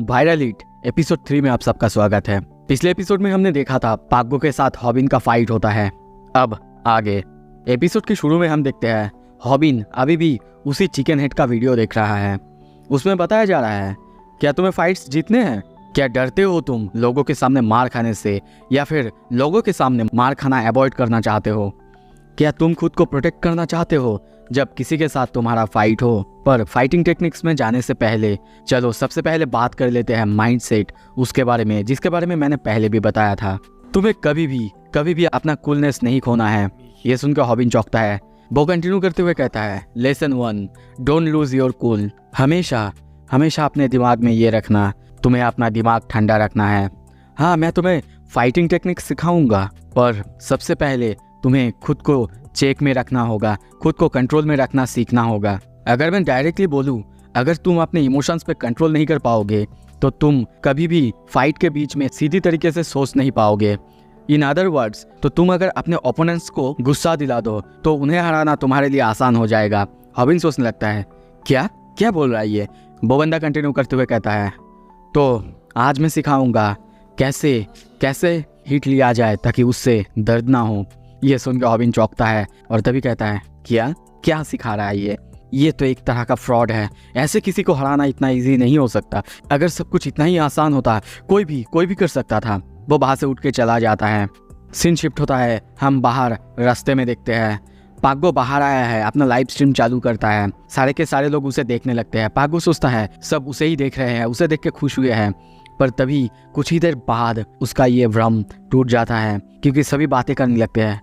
Viral hit episode 3 में आप सबका स्वागत है। पिछले एपिसोड में हमने देखा था पाग्गो के साथ हॉबिन का फाइट होता है। अब आगे एपिसोड के शुरू में हम देखते हैं हॉबिन अभी भी उसी चिकन हेड का वीडियो देख रहा है। उसमें बताया जा रहा है, क्या तुम्हें फाइट्स जीतने हैं? क्या डरते हो तुम लोगों के सामने मार खाने से, या फिर लोगों के सामने मार खाना अवॉइड करना चाहते हो? क्या तुम खुद को प्रोटेक्ट करना चाहते हो जब किसी के साथ तुम्हारा फाइट हो? पर फाइटिंग टेक्निक्स में जाने से पहले चलो सबसे पहले बात कर लेते हैं माइंडसेट, उसके बारे में जिसके बारे में मैंने पहले भी बताया था। तुम्हें कभी भी अपना कूलनेस नहीं खोना है। ये सुनकर हॉबिन चौंकता है। वो कंटिन्यू करते हुए कहता है, lesson 1, don't lose your cool. हमेशा अपने दिमाग में ये रखना, तुम्हें अपना दिमाग ठंडा रखना है। हाँ, मैं तुम्हें फाइटिंग टेक्निक सिखाऊंगा, पर सबसे पहले तुम्हें खुद को चेक में रखना होगा, खुद को कंट्रोल में रखना सीखना होगा। अगर मैं डायरेक्टली बोलूं, अगर तुम अपने इमोशंस पे कंट्रोल नहीं कर पाओगे तो तुम कभी भी फाइट के बीच में सीधी तरीके से सोच नहीं पाओगे। इन अदर वर्ड्स, तो तुम अगर अपने ओपोनेंट्स को गुस्सा दिला दो तो उन्हें हराना तुम्हारे लिए आसान हो जाएगा। हॉबिन सोचने लगता है, क्या बोल रहा है ये? वो बंदा कंटिन्यू करते हुए कहता है, तो आज मैं सिखाऊंगा कैसे हिट लिया जाए ताकि उससे दर्द ना हो। ये सुनकर हॉबिन चौंकता है और तभी कहता है, क्या सिखा रहा है ये तो एक तरह का फ्रॉड है। ऐसे किसी को हराना इतना इजी नहीं हो सकता। अगर सब कुछ इतना ही आसान होता कोई भी कर सकता था। वो बाहर से उठ के चला जाता है। सीन शिफ्ट होता है। हम बाहर रास्ते में देखते हैं पाग्गो बाहर आया है, अपना लाइव स्ट्रीम चालू करता है। सारे के सारे लोग उसे देखने लगते हैं। पाग्गो सोचता है सब उसे ही देख रहे हैं, उसे देख के खुश हुए हैं। पर तभी कुछ ही देर बाद उसका ये भ्रम टूट जाता है, क्योंकि सभी बातें करने लगते हैं,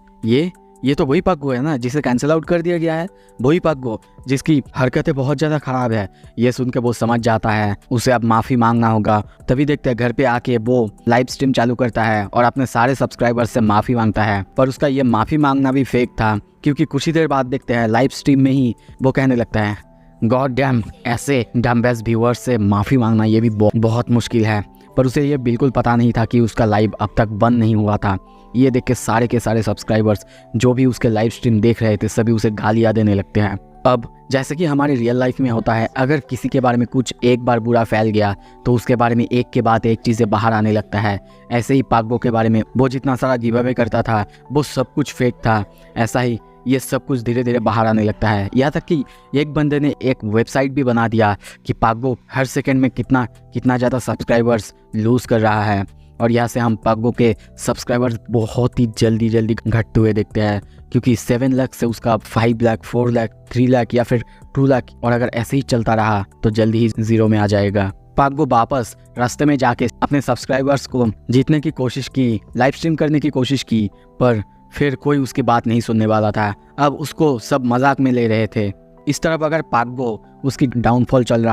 ये तो वही पाग्गो है ना जिसे कैंसिल आउट कर दिया गया है, वही पाग्गो जिसकी हरकतें बहुत ज़्यादा खराब है। ये सुन के वो समझ जाता है उसे अब माफ़ी मांगना होगा। तभी देखते हैं घर पे आके वो लाइव स्ट्रीम चालू करता है और अपने सारे सब्सक्राइबर्स से माफ़ी मांगता है। पर उसका ये माफ़ी मांगना भी फेक था, क्योंकि कुछ ही देर बाद देखते हैं लाइव स्ट्रीम में ही वो कहने लगता है, गॉड डैम, ऐसे डम्बेस्ट व्यूअर्स से माफ़ी मांगना ये भी बहुत मुश्किल है। पर उसे ये बिल्कुल पता नहीं था कि उसका लाइव अब तक बंद नहीं हुआ था। ये देख के सारे के सारे सब्सक्राइबर्स जो भी उसके लाइव स्ट्रीम देख रहे थे सभी उसे गालियाँ देने लगते हैं। अब जैसे कि हमारी रियल लाइफ में होता है, अगर किसी के बारे में कुछ एक बार बुरा फैल गया तो उसके बारे में एक के बाद एक चीज़ें बाहर आने लगता है। ऐसे ही पाग्गो के बारे में वो जितना सारा गिव अवे करता था वो सब कुछ फेक था। ऐसा ही ये सब कुछ धीरे धीरे बाहर आने लगता है। यहाँ तक कि एक बंदे ने एक वेबसाइट भी बना दिया कि पाग्गो हर सेकंड में कितना ज़्यादा सब्सक्राइबर्स लूज़ कर रहा है। और यहाँ से हम पाग्गो के सब्सक्राइबर्स बहुत ही जल्दी घटते हुए देखते हैं, क्योंकि 7 लाख से उसका 5 लाख, 4 लाख, 3 लाख या फिर 2 लाख, और अगर ऐसे ही चलता रहा तो जल्दी ही 0 में आ जाएगा। पाग्गो वापस रास्ते में जाके अपने सब्सक्राइबर्स को जीतने की कोशिश की, लाइव स्ट्रीम करने की कोशिश की, पर फिर कोई उसकी बात नहीं सुनने वाला था। अब उसको सब मजाक में ले रहे थे। इस तरफ अगर पाग्गो उसकी डाउनफॉल चल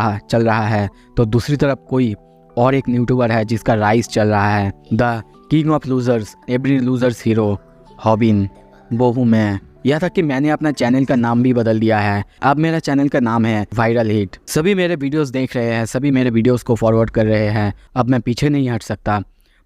रहा है तो दूसरी तरफ कोई और एक यूट्यूबर है जिसका राइज चल रहा है। The king of losers, every losers hero, हॉबिन, वो हूँ मैं। यह तक कि मैंने अपना चैनल का नाम भी बदल दिया है। अब मेरा चैनल का नाम है वायरल हिट। सभी मेरे वीडियोस देख रहे हैं, सभी मेरे वीडियोस को फॉरवर्ड कर रहे हैं। अब मैं पीछे नहीं हट सकता।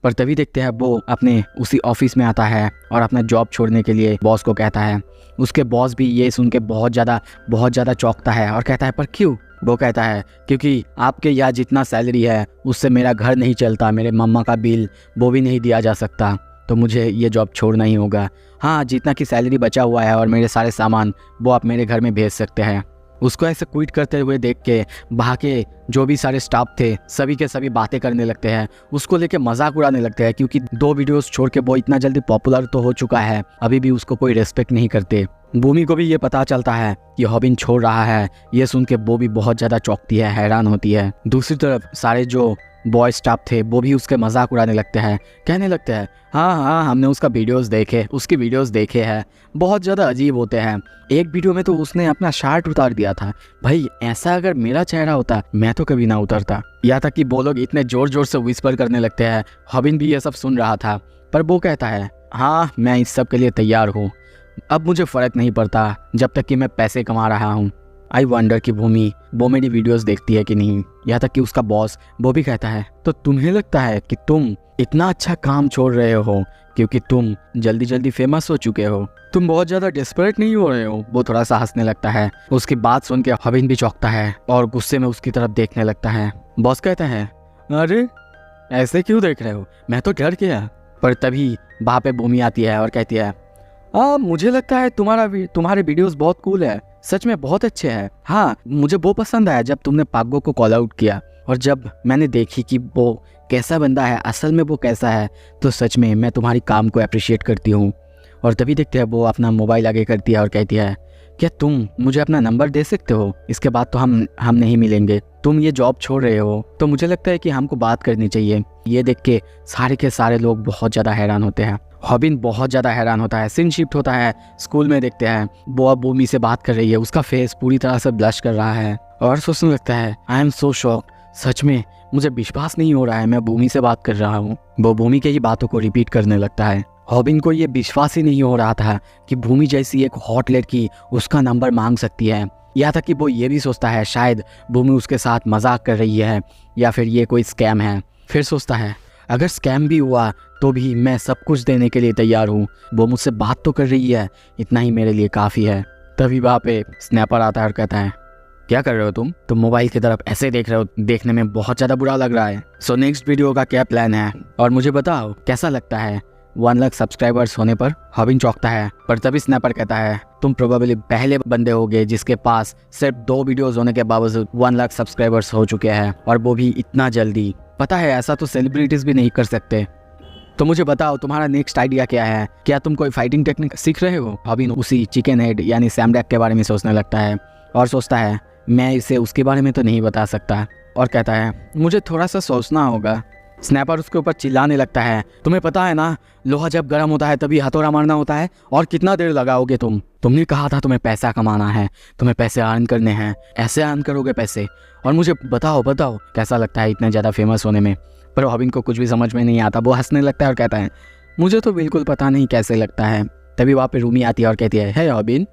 पर तभी देखते हैं वो अपने उसी ऑफिस में आता है और अपना जॉब छोड़ने के लिए बॉस को कहता है। उसके बॉस भी ये सुन के बहुत ज़्यादा चौंकता है और कहता है, पर क्यों? वो कहता है, क्योंकि आपके यहाँ जितना सैलरी है उससे मेरा घर नहीं चलता, मेरे मम्मा का बिल वो भी नहीं दिया जा सकता, तो मुझे ये जॉब छोड़ना ही होगा। हाँ, जितना की सैलरी बचा हुआ है और मेरे सारे सामान वो आप मेरे घर में भेज सकते हैं। उसको ऐसे क्विट करते हुए देख के वहाँ के जो भी सारे स्टाफ थे सभी के सभी बातें करने लगते हैं, उसको लेके मजाक उड़ाने लगते हैं, क्योंकि 2 वीडियोस छोड़ के वो इतना जल्दी पॉपुलर तो हो चुका है, अभी भी उसको कोई रेस्पेक्ट नहीं करते। भूमि को भी ये पता चलता है कि हॉबिन छोड़ रहा है। ये सुन के वो भी बहुत ज़्यादा चौंकती है, हैरान होती है। दूसरी तरफ सारे जो बॉय स्टाफ थे वो भी उसके मजाक उड़ाने लगते हैं, कहने लगते हैं, हाँ हमने उसकी वीडियोस देखे हैं, बहुत ज़्यादा अजीब होते हैं। एक वीडियो में तो उसने अपना शर्ट उतार दिया था। भाई, ऐसा अगर मेरा चेहरा होता मैं तो कभी ना उतरता। यहाँ तक कि वो लोग इतने जोर से विस्पर करने लगते हैं। हॉबिन भी ये सब सुन रहा था, पर वो कहता है, हाँ मैं इस सब के लिए तैयार हूँ। अब मुझे फ़र्क नहीं पड़ता जब तक कि मैं पैसे कमा रहा हूँ। आई वंडर कि भूमि वो मेरी वीडियोस देखती है कि नहीं। यहाँ तक कि उसका बॉस वो भी कहता है, तो तुम्हें लगता है कि तुम इतना अच्छा काम छोड़ रहे हो क्योंकि तुम जल्दी जल्दी फेमस हो चुके हो। तुम बहुत ज़्यादा डेस्परेट नहीं हो रहे हो। वो थोड़ा सा हंसने लगता है। उसकी बात सुन के हॉबिन भी चौंकता है और गुस्से में उसकी तरफ देखने लगता है। बॉस कहता है, अरे ऐसे क्यों देख रहे हो, मैं तो डर गया। पर तभी वहाँ पे भूमि आती है और कहती है, मुझे लगता है तुम्हारे वीडियोस बहुत कूल है, सच में बहुत अच्छे हैं। हाँ, मुझे वो पसंद आया जब तुमने पाग्गो को कॉल आउट किया, और जब मैंने देखी कि वो कैसा बंदा है, असल में वो कैसा है, तो सच में मैं तुम्हारी काम को अप्रिशिएट करती हूँ। और तभी देखते हैं वो अपना मोबाइल आगे करती है और कहती है, क्या तुम मुझे अपना नंबर दे सकते हो? इसके बाद तो हम नहीं मिलेंगे। तुम ये जॉब छोड़ रहे हो तो मुझे लगता है कि हमको बात करनी चाहिए। ये देख के सारे के सारे लोग बहुत ज़्यादा हैरान होते हैं। हॉबिन बहुत ज़्यादा हैरान होता है। सीन शिफ्ट होता है, स्कूल में देखते हैं वो अब भूमि से बात कर रही है। उसका फेस पूरी तरह से ब्लश कर रहा है और सोचने लगता है, आई एम सो शॉक्ड, सच में मुझे विश्वास नहीं हो रहा है मैं भूमि से बात कर रहा हूँ। वो भूमि के ही बातों को रिपीट करने लगता है। हॉबिन को ये विश्वास ही नहीं हो रहा था कि भूमि जैसी एक हॉट लड़की उसका नंबर मांग सकती है। यहाँ तक कि वो ये भी सोचता है शायद भूमि उसके साथ मजाक कर रही है या फिर ये कोई स्कैम है। फिर सोचता है, अगर स्कैम भी हुआ तो भी मैं सब कुछ देने के लिए तैयार हूँ। वो मुझसे बात तो कर रही है, इतना ही मेरे लिए काफ़ी है। तभी वहाँ पे स्नैपर आता है और कहता है, क्या कर रहे हो तुम मोबाइल की तरफ ऐसे देख रहे हो, देखने में बहुत ज़्यादा बुरा लग रहा है। सो नेक्स्ट वीडियो का क्या प्लान है और मुझे बताओ कैसा लगता है 1 लाख सब्सक्राइबर्स होने पर? हॉबिन चौंकता है, पर तभी स्नैपर कहता है, तुम प्रोबेबली पहले बंदे होगे जिसके पास सिर्फ 2 वीडियोस होने के बावजूद 1 लाख सब्सक्राइबर्स हो चुके हैं, और वो भी इतना जल्दी। पता है ऐसा तो सेलिब्रिटीज भी नहीं कर सकते। तो मुझे बताओ तुम्हारा नेक्स्ट आइडिया क्या है? क्या तुम कोई फाइटिंग टेक्निक सीख रहे हो? हॉबिन उसी चिकन हेड यानी सैमडैक के बारे में सोचने लगता है और सोचता है, मैं इसे उसके बारे में तो नहीं बता सकता, और कहता है, मुझे थोड़ा सा सोचना होगा। स्नैपर उसके ऊपर चिल्लाने लगता है, तुम्हें पता है ना, लोहा जब गर्म होता है तभी हथौड़ा मारना होता है, और कितना देर लगाओगे तुमने कहा था तुम्हें पैसा कमाना है, तुम्हें पैसे अर्न करने हैं, ऐसे अर्न करोगे पैसे। और मुझे बताओ कैसा लगता है इतने ज़्यादा फेमस होने में? पर हॉबिन को कुछ भी समझ में नहीं आता। वो हंसने लगता है और कहता है, मुझे तो बिल्कुल पता नहीं कैसे लगता है। तभी वहाँ पे रूमी आती है और कहती है, हॉबिन,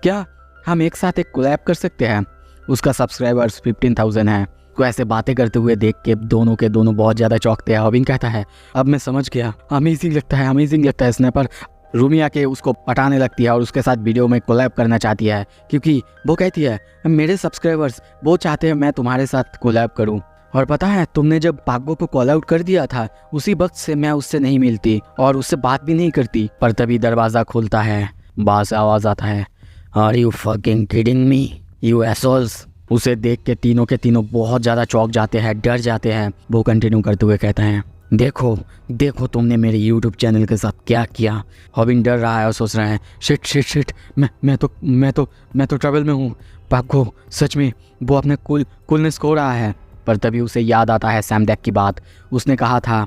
क्या हम एक साथ एक कोलैब कर सकते हैं? उसका सब्सक्राइबर्स 15,000 है। को ऐसे बातें करते हुए देख के दोनों के दोनों बहुत ज़्यादा चौंकते हैं। हॉबिन कहता है, अब मैं समझ गया, अमेजिंग लगता है। स्नैपर रूमी आके उसको पटाने लगती है और उसके साथ वीडियो में कोलैब करना चाहती है, क्योंकि वो कहती है, मेरे सब्सक्राइबर्स वो चाहते हैं मैं तुम्हारे साथ कोलैब करूं। और पता है तुमने जब पाग्गो को कॉल आउट कर दिया था, उसी वक्त से मैं उससे नहीं मिलती और उससे बात भी नहीं करती। पर तभी दरवाज़ा खुलता है, बास आवाज़ आता है, are you fucking kidding me you assholes. उसे देख के तीनों के तीनों बहुत ज़्यादा चौंक जाते हैं, डर जाते हैं। वो कंटिन्यू करते हुए कहता है, देखो तुमने मेरे YouTube चैनल के साथ क्या किया। हॉबिन डर रहा है और सोच रहा है, शिट, मैं तो ट्रबल में हूँ। पाग्गो सच में वो अपने कूलनेस खो रहा है। पर तभी उसे याद आता है सैमडैक की बात। उसने कहा था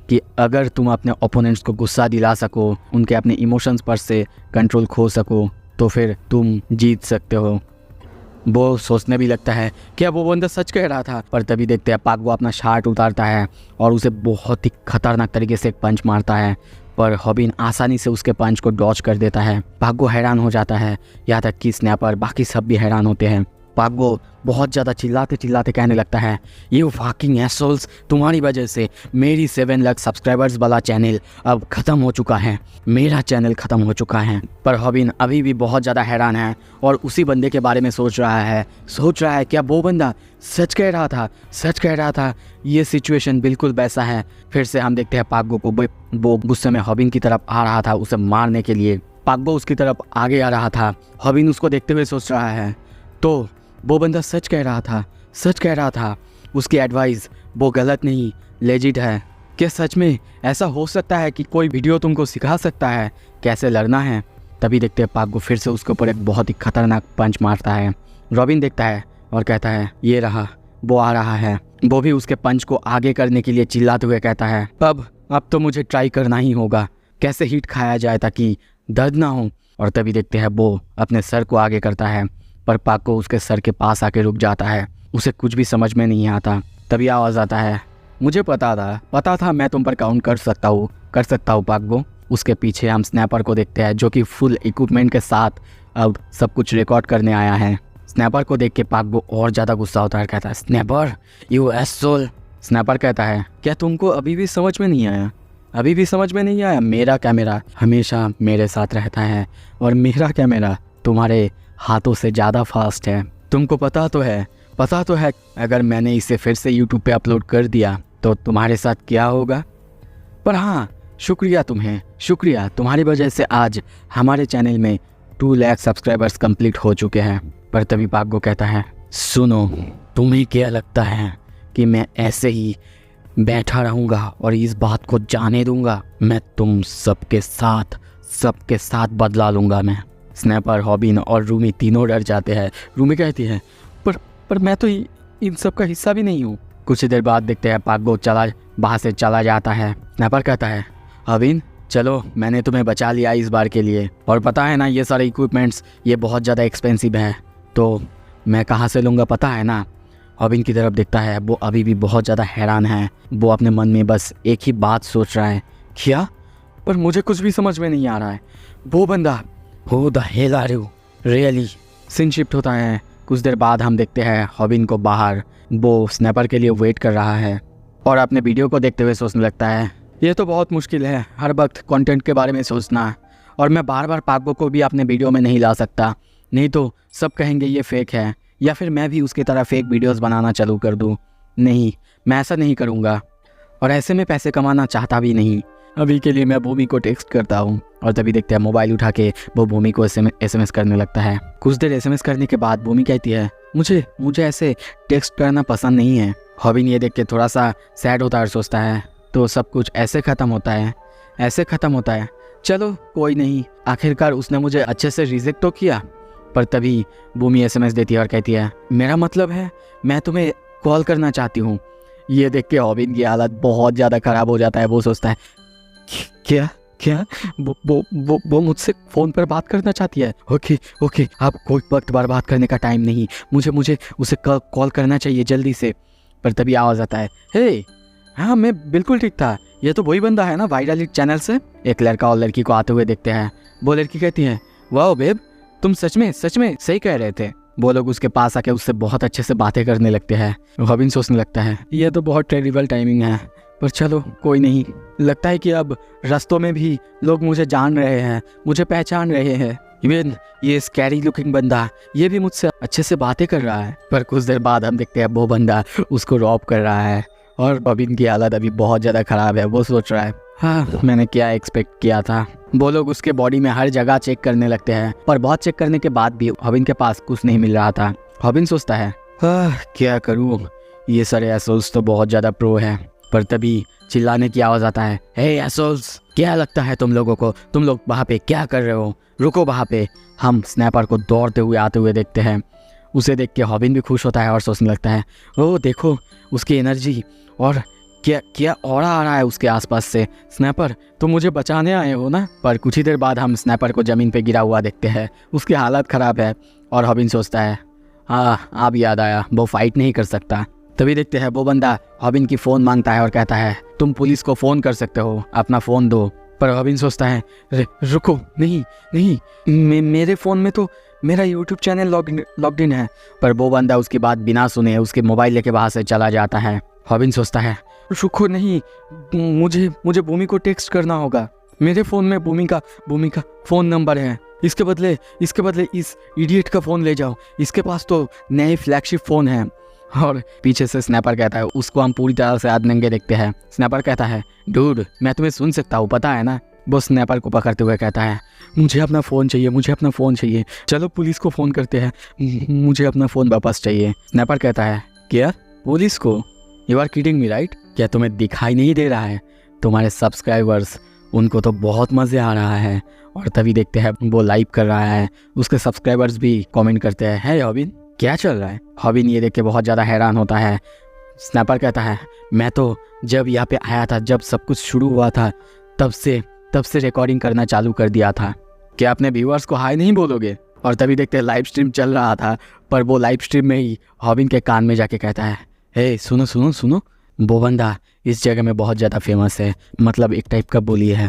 कि अगर तुम अपने ओपोनेंट्स को गुस्सा दिला सको, उनके अपने इमोशंस पर से कंट्रोल खो सको, तो फिर तुम जीत सकते हो। वो सोचने भी लगता है क्या वो बंदा सच कह रहा था। पर तभी देखते हैं पाग्गो अपना शार्ट उतारता है और उसे बहुत ही खतरनाक तरीके से एक पंच मारता है, पर हॉबिन आसानी से उसके पंच को डॉज कर देता है। पाग्गो हैरान हो जाता है, यहाँ तक कि स्नैपर बाकी सब भी हैरान होते हैं। पाग्गो बहुत ज़्यादा चिल्लाते कहने लगता है, यू फकिंग एसोल्स, तुम्हारी वजह से मेरी 7 लाख सब्सक्राइबर्स वाला चैनल अब ख़त्म हो चुका है, मेरा चैनल ख़त्म हो चुका है। पर हॉबिन अभी भी बहुत ज़्यादा हैरान है और उसी बंदे के बारे में सोच रहा है क्या वो बंदा सच कह रहा था। ये सिचुएशन बिल्कुल वैसा है। फिर से हम देखते हैं पाग्गो को, वो गुस्से में हॉबिन की तरफ आ रहा था उसे मारने के लिए। पाग्गो उसकी तरफ आगे आ रहा था। हॉबिन उसको देखते हुए सोच रहा है, तो वो बंदा सच कह रहा था। उसकी एडवाइस वो गलत नहीं, लेजिट है। क्या सच में ऐसा हो सकता है कि कोई वीडियो तुमको सिखा सकता है कैसे लड़ना है? तभी देखते हैं पाग्गो फिर से उसके ऊपर एक बहुत ही खतरनाक पंच मारता है। रॉबिन देखता है और कहता है, ये रहा, वो आ रहा है। वो भी उसके पंच को आगे करने के लिए चिल्लाते हुए कहता है, अब तो मुझे ट्राई करना ही होगा, कैसे हिट खाया जाए ताकि दर्द ना हो। और तभी देखते हैं वो अपने सर को आगे करता है, पर पाग्गो उसके सर के पास आके रुक जाता है। उसे कुछ भी समझ में नहीं आता। तभी आवाज़ आता है, मुझे पता था मैं तुम पर काउंट कर सकता हूँ पाग्गो। उसके पीछे हम स्नैपर को देखते हैं जो कि फुल इक्विपमेंट के साथ अब सब कुछ रिकॉर्ड करने आया है। स्नैपर को देख के पाग्गो और ज़्यादा गुस्सा होता है, कहता है, स्नैपर यू एसोल। स्नैपर कहता है, क्या तुमको अभी भी समझ में नहीं आया? अभी भी समझ में नहीं आया? मेरा कैमरा हमेशा मेरे साथ रहता है और मेरा कैमरा तुम्हारे हाथों से ज़्यादा फास्ट है। तुमको पता तो है अगर मैंने इसे फिर से यूट्यूब पे अपलोड कर दिया तो तुम्हारे साथ क्या होगा। पर हाँ, शुक्रिया तुम्हारी वजह से आज हमारे चैनल में 2 लाख सब्सक्राइबर्स कंप्लीट हो चुके हैं। पर तभी पाग्गो कहता है, सुनो, तुम्हें क्या लगता है कि मैं ऐसे ही बैठा रहूँगा और इस बात को जाने दूँगा? मैं तुम सबके साथ बदला लूँगा मैं। स्नैपर, हॉबिन और रूमी तीनों डर जाते हैं। रूमी कहती है, पर मैं तो इन सब का हिस्सा भी नहीं हूँ। कुछ देर बाद देखते हैं पाग्गो वहाँ से चला जाता है। स्नैपर कहता है, हॉबिन चलो, मैंने तुम्हें बचा लिया इस बार के लिए, और पता है ना ये सारे इक्विपमेंट्स ये बहुत ज़्यादा एक्सपेंसिव है, तो मैं कहाँ से लूँगा पता है ना। हॉबिन की तरफ देखता है, वो अभी भी बहुत ज़्यादा हैरान है। वो अपने मन में बस एक ही बात सोच रहा है, क्या? पर मुझे कुछ भी समझ में नहीं आ रहा है। वो बंदा, who the hell are you really? Scene shift होता है। कुछ देर बाद हम देखते हैं हॉबिन को बाहर, वो स्नैपर के लिए वेट कर रहा है और अपने वीडियो को देखते हुए सोचने लगता है, ये तो बहुत मुश्किल है हर वक्त कंटेंट के बारे में सोचना, और मैं बार बार पाग्गो को भी अपने वीडियो में नहीं ला सकता, नहीं तो सब कहेंगे ये फेक है, या फिर मैं भी उसकी तरह फेक वीडियोस बनाना चालू कर दूँ। नहीं, मैं ऐसा नहीं करूँगा, और ऐसे में पैसे कमाना चाहता भी नहीं। अभी के लिए मैं भूमि को टेक्स्ट करता हूँ। और तभी देखते हैं मोबाइल उठा के वो भूमि को SMS करने लगता है। कुछ देर SMS करने के बाद भूमि कहती है, मुझे ऐसे टेक्स्ट करना पसंद नहीं है। हॉबिन ये देख के थोड़ा सा सैड होता है और सोचता है, तो सब कुछ ऐसे ख़त्म होता है। चलो कोई नहीं, आखिरकार उसने मुझे अच्छे से रिजेक्ट तो किया। पर तभी भूमि SMS देती है और कहती है, मेरा मतलब है मैं तुम्हें कॉल करना चाहती हूँ। ये देख के हॉबिन की हालत बहुत ज़्यादा ख़राब हो जाता है। वो सोचता है, क्या वो मुझसे फ़ोन पर बात करना चाहती है? ओके, आप कोई वक्त बर्बाद करने का टाइम नहीं, मुझे उसे कॉल करना चाहिए जल्दी से। पर तभी आवाज़ आता है, हे हाँ, मैं बिल्कुल ठीक था, ये तो वही बंदा है ना वायरल चैनल से। एक लड़का और लड़की को आते हुए देखते हैं। वो लड़की कहती है, वाह बेब, तुम सच में सही कह रहे थे। वो लोग उसके पास आके उससे बहुत अच्छे से बातें करने लगते हैं। हॉबिन सोचने लगता है, ये तो बहुत टेरिबल टाइमिंग है, पर चलो कोई नहीं। लगता है कि अब रास्तों में भी लोग मुझे जान रहे हैं, मुझे पहचान रहे हैं। इवन ये स्कैरी लुकिंग बंदा, ये भी मुझसे अच्छे से बातें कर रहा है। पर कुछ देर बाद हम देखते हैं वो बंदा उसको रॉब कर रहा है और हॉबिन की हालत अभी बहुत ज़्यादा ख़राब है। वो सोच रहा है, हाँ, मैंने क्या एक्सपेक्ट किया था। वो लोग उसके बॉडी में हर जगह चेक करने लगते हैं, पर बहुत चेक करने के बाद भी हॉबिन के पास कुछ नहीं मिल रहा था। हॉबिन सोचता है, क्या करूँ, ये सारे एसोल्स तो बहुत ज़्यादा प्रो है। पर तभी चिल्लाने की आवाज़ आता है, हे एसोल्स, क्या लगता है तुम लोगों को? तुम लोग वहाँ पे क्या कर रहे हो? रुको वहाँ पे। हम स्नैपर को दौड़ते हुए आते हुए देखते हैं। उसे देख के हॉबिन भी खुश होता है और सोचने लगता है, ओह देखो उसकी एनर्जी, और क्या ऑरा आ रहा है उसके आसपास से। स्नैपर, तुम मुझे बचाने आए हो ना? पर कुछ ही देर बाद हम स्नैपर को ज़मीन पे गिरा हुआ देखते हैं। उसकी हालत ख़राब है और हॉबिन सोचता है, हाँ अब याद आया, वो फाइट नहीं कर सकता। तभी देखते हैं वो बंदा हॉबिन की फ़ोन मांगता है और कहता है, तुम पुलिस को फ़ोन कर सकते हो, अपना फ़ोन दो। पर हॉबिन सोचता है, रुको, नहीं, मेरे फ़ोन में तो मेरा यूट्यूब चैनल लॉग्ड इन है। पर वो बंदा उसकी बात बिना सुने उसके मोबाइल लेके वहाँ से चला जाता है। हॉबिन सोचता है, रुको नहीं, मुझे भूमि को टेक्स्ट करना होगा। मेरे फ़ोन में भूमि का फ़ोन नंबर है। इसके बदले इस इडियट का फ़ोन ले जाओ, इसके पास तो नए फ्लैगशिप फ़ोन है। और पीछे से स्नैपर कहता है, उसको हम पूरी तरह से आदनंगे देखते हैं। स्नैपर कहता है, डूड, मैं तुम्हें सुन सकता हूँ, पता है ना? वो स्नैपर को पकड़ते हुए कहता है, मुझे अपना फ़ोन चाहिए, चलो पुलिस को फ़ोन करते हैं, मुझे अपना फ़ोन वापस चाहिए। स्नैपर कहता है, क्या पुलिस को? You are kidding me right? क्या तुम्हें दिखाई नहीं दे रहा है? तुम्हारे सब्सक्राइबर्स, उनको तो बहुत मज़े आ रहा है। और तभी देखते हैं वो लाइव कर रहा है, उसके सब्सक्राइबर्स भी कमेंट करते हैं, है हॉबिन, क्या चल रहा है? हॉबिन ये देख के बहुत ज़्यादा हैरान होता है। स्नैपर कहता है, मैं तो जब यहाँ पे आया था, जब सब कुछ शुरू हुआ था, तब से रिकॉर्डिंग करना चालू कर दिया था। क्या अपने व्यूअर्स को हाय नहीं बोलोगे? और तभी देखते हैं लाइव स्ट्रीम चल रहा था, पर वो लाइव स्ट्रीम में ही हॉबिन के कान में जाके कहता है, हे सुनो, वो बंदा इस जगह में बहुत ज़्यादा फेमस है, मतलब एक टाइप का बुली है,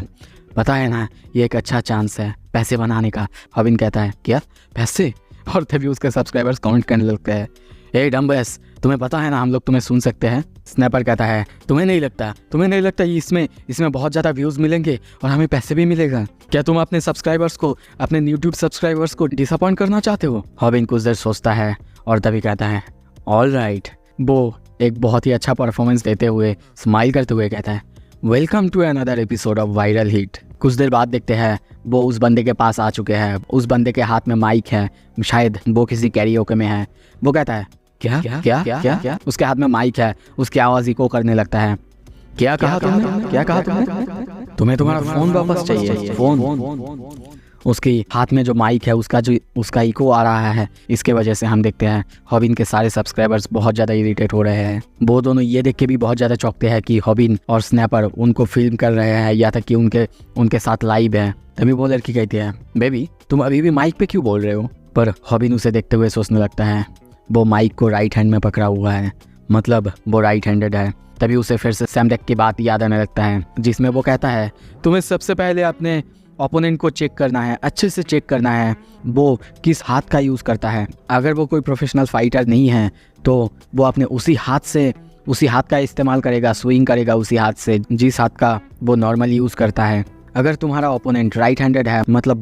पता है ना? ये एक अच्छा चांस है पैसे बनाने का। हॉबिन कहता है, क्या पैसे? और तभी उसके सब्सक्राइबर्स कमेंट करने लगते हैं, ए डम्बस, तुम्हें पता है ना हम लोग तुम्हें सुन सकते हैं। स्नैपर कहता है तुम्हें नहीं लगता ये इसमें बहुत ज़्यादा व्यूज़ मिलेंगे और हमें पैसे भी मिलेगा? क्या तुम अपने सब्सक्राइबर्स को, अपने यूट्यूब सब्सक्राइबर्स को डिसअपॉइंट करना चाहते हो? हॉबिन कुछ देर सोचता है और तभी कहता है ऑल राइट। वो एक बहुत ही अच्छा परफॉर्मेंस देते हुए स्माइल करते हुए कहता है welcome to another episode of viral hit. कुछ देर बाद देखते हैं वो उस बंदे के पास आ चुके हैं। उस बंदे के हाथ में माइक है, शायद वो किसी कैरियोके में है। वो कहता है क्या क्या क्या क्या क्या, क्या? उसके हाथ में माइक है, उसकी आवाज़ इको करने लगता है। क्या कहा तुमने? तुम्हें तुम्हारा फोन वापस चाहिए? फोन? उसकी हाथ में जो माइक है उसका इको आ रहा है। इसके वजह से हम देखते हैं हॉबिन के सारे सब्सक्राइबर्स बहुत ज़्यादा इरिटेट हो रहे हैं। वो दोनों ये देख के भी बहुत ज़्यादा चौंकते हैं कि हॉबिन और स्नैपर उनको फिल्म कर रहे हैं या तक कि उनके साथ लाइव है। तभी वो लड़की कहती है बेबी तुम अभी भी माइक पे क्यों बोल रहे हो? पर हॉबिन उसे देखते हुए सोचने लगता है वो माइक को राइट हैंड में पकड़ा हुआ है, मतलब वो राइट हैंडेड है। तभी उसे फिर से सैम डेक की बात याद आने लगता है जिसमें वो कहता है तुम्हें सबसे पहले अपने ओपोनेंट को चेक करना है, अच्छे से चेक करना है वो किस हाथ का यूज़ करता है। अगर वो कोई प्रोफेशनल फाइटर नहीं है तो वो अपने उसी हाथ का इस्तेमाल करेगा, स्विंग करेगा उसी हाथ से जिस हाथ का वो नॉर्मली यूज़ करता है। अगर तुम्हारा ओपोनेंट राइट हैंडेड है मतलब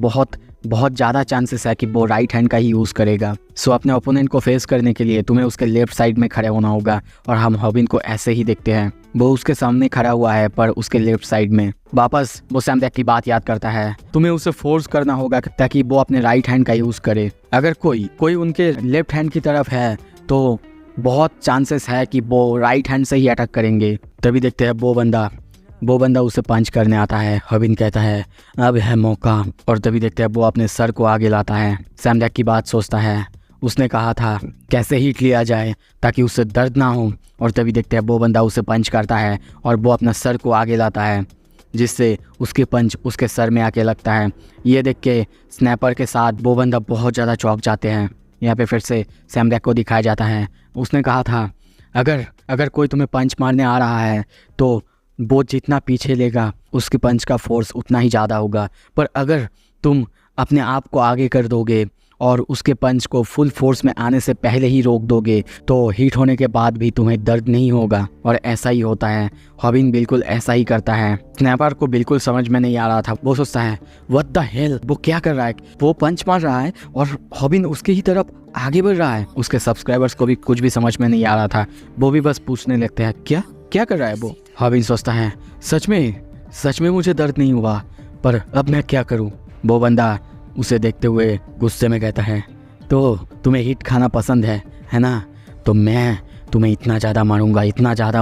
बहुत ज़्यादा चांसेस है कि वो राइट हैंड का ही यूज़ करेगा। सो अपने ओपोनेंट को फेस करने के लिए तुम्हें उसके लेफ्ट साइड में खड़े होना होगा। और हम हॉबिन को ऐसे ही देखते हैं, वो उसके सामने खड़ा हुआ है पर उसके लेफ्ट साइड में। वापस वो सैम डेक की बात याद करता है तुम्हें उसे फोर्स करना होगा ताकि वो अपने राइट हैंड का यूज़ करे। अगर कोई उनके लेफ्ट हैंड की तरफ है तो बहुत चांसेस है कि वो राइट हैंड से ही अटैक करेंगे। तभी देखते हैं वो बंदा उसे पंच करने आता है। हॉबिन कहता है अब है मौका। और तभी देखते हैं वो अपने सर को आगे लाता है। सैम डेक की बात सोचता है उसने कहा था कैसे हीट लिया जाए ताकि उससे दर्द ना हो। और तभी देखते हैं वो बंदा उसे पंच करता है और वो अपना सर को आगे लाता है जिससे उसके पंच उसके सर में आके लगता है। ये देख के स्नैपर के साथ वो बंदा बहुत ज़्यादा चौंक जाते हैं। यहाँ पे फिर से सैम डेक को दिखाया जाता है उसने कहा था अगर कोई तुम्हें पंच मारने आ रहा है तो वो जितना पीछे लेगा उसके पंच का फोर्स उतना ही ज़्यादा होगा। पर अगर तुम अपने आप को आगे कर दोगे और उसके पंच को फुल फोर्स में आने से पहले ही रोक दोगे तो हिट होने के बाद भी तुम्हें दर्द नहीं होगा। और ऐसा ही होता है। हॉबिन बिल्कुल ऐसा ही करता है। स्नैपर को बिल्कुल समझ में नहीं आ रहा था। वो सोचता है व्हाट द हेल, वो क्या कर रहा है? वो पंच मार रहा है और हॉबिन उसके ही तरफ आगे बढ़ रहा है। उसके सब्सक्राइबर्स को भी कुछ भी समझ में नहीं आ रहा था। वो भी बस पूछने लगते हैं क्या कर रहा है वो? हॉबिन सोचता है सच में मुझे दर्द नहीं हुआ, पर अब मैं क्या करूं? वो बंदा उसे देखते हुए गुस्से में कहता है तो तुम्हें हिट खाना पसंद है ना? तो मैं तुम्हें इतना ज़्यादा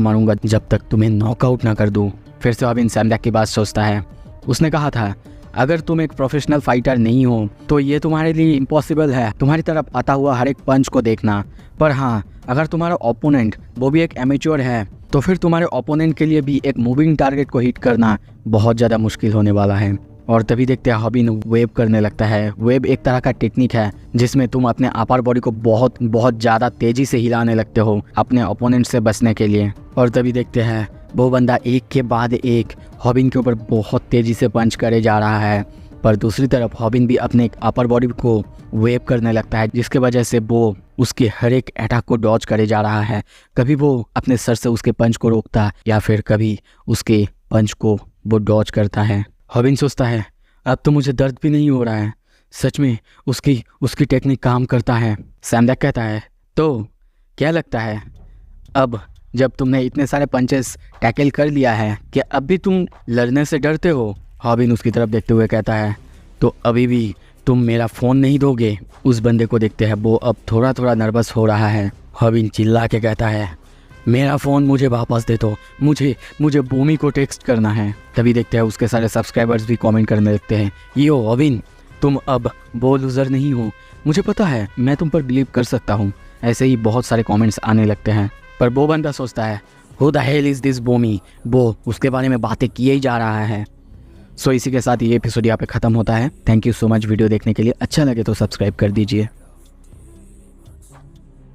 मारूंगा जब तक तुम्हें नॉकआउट ना कर दूं। फिर से हॉबिन सैम डेक की बात सोचता है उसने कहा था अगर तुम एक प्रोफेशनल फाइटर नहीं हो तो ये तुम्हारे लिए इम्पॉसिबल है तुम्हारी तरफ आता हुआ हर एक पंच को देखना। पर हाँ, अगर तुम्हारा ओपोनेंट वो भी एक एमेच्योर है तो फिर तुम्हारे ओपोनेंट के लिए भी एक मूविंग टारगेट को हिट करना बहुत ज़्यादा मुश्किल होने वाला है। और तभी देखते हैं हॉबिन वेव करने लगता है। वेव एक तरह का टेक्निक है जिसमें तुम अपने अपर बॉडी को बहुत ज़्यादा तेज़ी से हिलाने लगते हो अपने ओपोनेंट से बचने के लिए। और तभी देखते हैं वो बंदा एक के बाद एक हॉबिन के ऊपर बहुत तेज़ी से पंच करे जा रहा है। पर दूसरी तरफ हॉबिन भी अपने अपर बॉडी को वेव करने लगता है जिसके वजह से वो उसके हर एक अटैक को डॉज करे जा रहा है। कभी वो अपने सर से उसके पंच को रोकता या फिर कभी उसके पंच को वो डॉज करता है। हॉबिन सोचता है अब तो मुझे दर्द भी नहीं हो रहा है। सच में उसकी टेक्निक काम करता है। सैम डेक कहता है तो क्या लगता है अब जब तुमने इतने सारे पंचेस टैकल कर लिया है कि अब भी तुम लड़ने से डरते हो? हॉबिन उसकी तरफ देखते हुए कहता है तो अभी भी तुम मेरा फ़ोन नहीं दोगे? उस बंदे को देखते हैं वो अब थोड़ा नर्वस हो रहा है। हॉबिन चिल्ला के कहता है मेरा फ़ोन मुझे वापस दे दो, मुझे भूमि को टेक्स्ट करना है। तभी देखते हैं उसके सारे सब्सक्राइबर्स भी कमेंट करने लगते हैं यो हॉबिन तुम अब वो लूज़र नहीं हो, मुझे पता है मैं तुम पर बिलीव कर सकता हूँ। ऐसे ही बहुत सारे कमेंट्स आने लगते हैं। पर वो बंदा सोचता है who the hell is this Bhumi, वो उसके बारे में बातें किए ही जा रहा है। सो इसी के साथ ये एपिसोड यहाँ पे ख़त्म होता है। Thank you so much video देखने के लिए। अच्छा लगे तो सब्सक्राइब कर दीजिए।